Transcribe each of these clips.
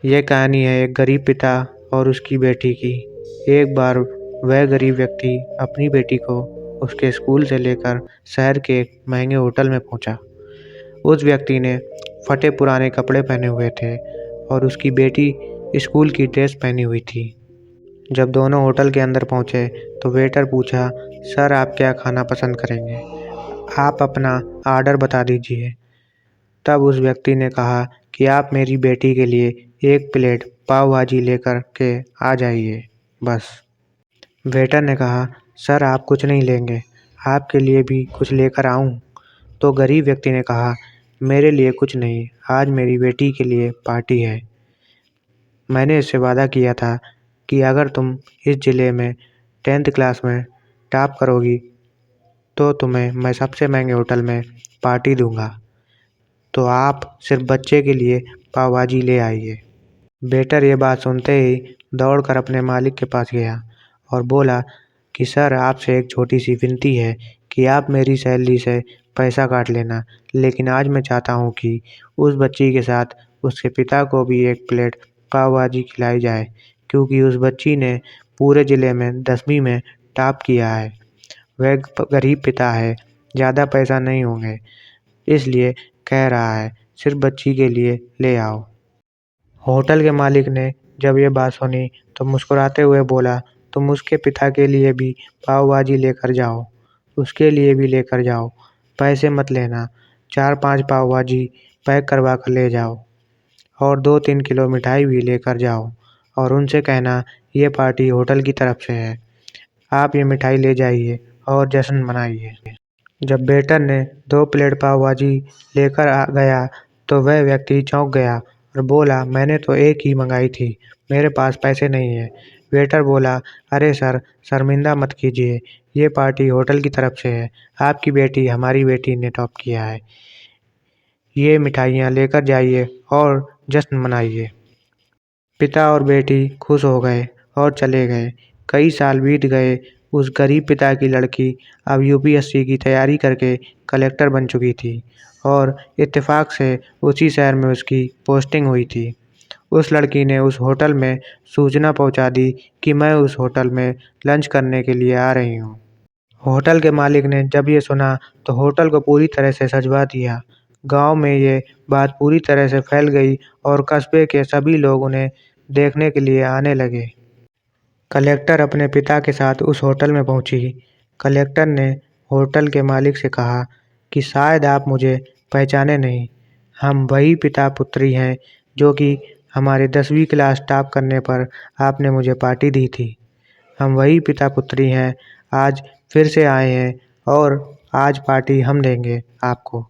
ये कहानी है एक गरीब पिता और उसकी बेटी की। एक बार वह गरीब व्यक्ति अपनी बेटी को उसके स्कूल से लेकर शहर के एक महंगे होटल में पहुंचा। उस व्यक्ति ने फटे पुराने कपड़े पहने हुए थे और उसकी बेटी स्कूल की ड्रेस पहनी हुई थी। जब दोनों होटल के अंदर पहुंचे तो वेटर पूछा, सर आप क्या खाना पसंद करेंगे? आप अपना ऑर्डर बता दीजिए। तब उस व्यक्ति ने कहा कि आप मेरी बेटी के लिए एक प्लेट पाव भाजी लेकर के आ जाइए बस। वेटर ने कहा, सर आप कुछ नहीं लेंगे, आपके लिए भी कुछ लेकर आऊं? तो गरीब व्यक्ति ने कहा, मेरे लिए कुछ नहीं, आज मेरी बेटी के लिए पार्टी है। मैंने इससे वादा किया था कि अगर तुम इस ज़िले में 10th क्लास में टॉप करोगी तो तुम्हें मैं सबसे महंगे होटल में पार्टी दूंगा, तो आप सिर्फ बच्चे के लिए पाव भाजी ले आइए। वेटर ये बात सुनते ही दौड़कर अपने मालिक के पास गया और बोला कि सर आपसे एक छोटी सी विनती है कि आप मेरी सैलरी से पैसा काट लेना, लेकिन आज मैं चाहता हूँ कि उस बच्ची के साथ उसके पिता को भी एक प्लेट पाव भाजी खिलाई जाए, क्योंकि उस बच्ची ने पूरे ज़िले में 10वीं में टॉप किया है। वह गरीब पिता है, ज़्यादा पैसा नहीं होंगे, इसलिए कह रहा है सिर्फ बच्ची के लिए ले आओ। होटल के मालिक ने जब ये बात सुनी तो मुस्कुराते हुए बोला, तुम उसके पिता के लिए भी पाव भाजी लेकर जाओ, उसके लिए भी लेकर जाओ, पैसे मत लेना, 4-5 पाव भाजी पैक करवा कर ले जाओ और 2-3 किलो मिठाई भी लेकर जाओ और उनसे कहना ये पार्टी होटल की तरफ से है, आप ये मिठाई ले जाइए और जश्न मनाइए। जब वेटर ने 2 प्लेट पाव भाजी लेकर आ गया तो वह व्यक्ति चौंक गया और बोला, मैंने तो एक ही मंगाई थी, मेरे पास पैसे नहीं है। वेटर बोला, अरे सर शर्मिंदा मत कीजिए, ये पार्टी होटल की तरफ से है, आपकी बेटी हमारी बेटी ने टॉप किया है, ये मिठाइयाँ लेकर जाइए और जश्न मनाइए। पिता और बेटी खुश हो गए और चले गए। कई साल बीत गए। उस गरीब पिता की लड़की अब यूपीएससी की तैयारी करके कलेक्टर बन चुकी थी और इत्तेफाक से उसी शहर में उसकी पोस्टिंग हुई थी। उस लड़की ने उस होटल में सूचना पहुंचा दी कि मैं उस होटल में लंच करने के लिए आ रही हूं। होटल के मालिक ने जब ये सुना तो होटल को पूरी तरह से सजवा दिया। गांव में ये बात पूरी तरह से फैल गई और कस्बे के सभी लोग उन्हें देखने के लिए आने लगे। कलेक्टर अपने पिता के साथ उस होटल में पहुंची। कलेक्टर ने होटल के मालिक से कहा कि शायद आप मुझे पहचाने नहीं, हम वही पिता पुत्री हैं जो कि हमारे 10वीं क्लास टॉप करने पर आपने मुझे पार्टी दी थी। हम वही पिता पुत्री हैं, आज फिर से आए हैं और आज पार्टी हम देंगे आपको,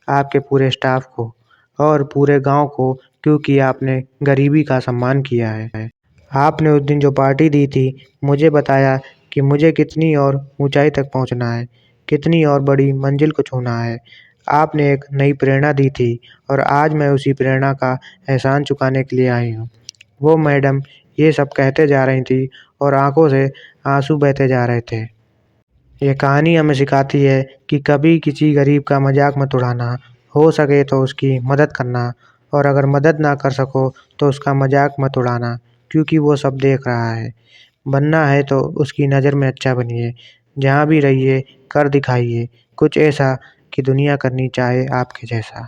आपके पूरे स्टाफ को और पूरे गांव को, क्योंकि आपने गरीबी का सम्मान किया है। आपने उस दिन जो पार्टी दी थी, मुझे बताया कि मुझे कितनी और ऊंचाई तक पहुंचना है, कितनी और बड़ी मंजिल को छूना है। आपने एक नई प्रेरणा दी थी और आज मैं उसी प्रेरणा का एहसान चुकाने के लिए आई हूँ। वो मैडम ये सब कहते जा रही थी और आंखों से आंसू बहते जा रहे थे। ये कहानी हमें सिखाती है कि कभी किसी गरीब का मजाक मत उड़ाना, हो सके तो उसकी मदद करना और अगर मदद ना कर सको तो उसका मजाक मत उड़ाना, क्योंकि वो सब देख रहा है। बनना है तो उसकी नज़र में अच्छा बनिए, जहाँ भी रहिए कर दिखाइए कुछ ऐसा कि दुनिया करनी चाहे आपके जैसा।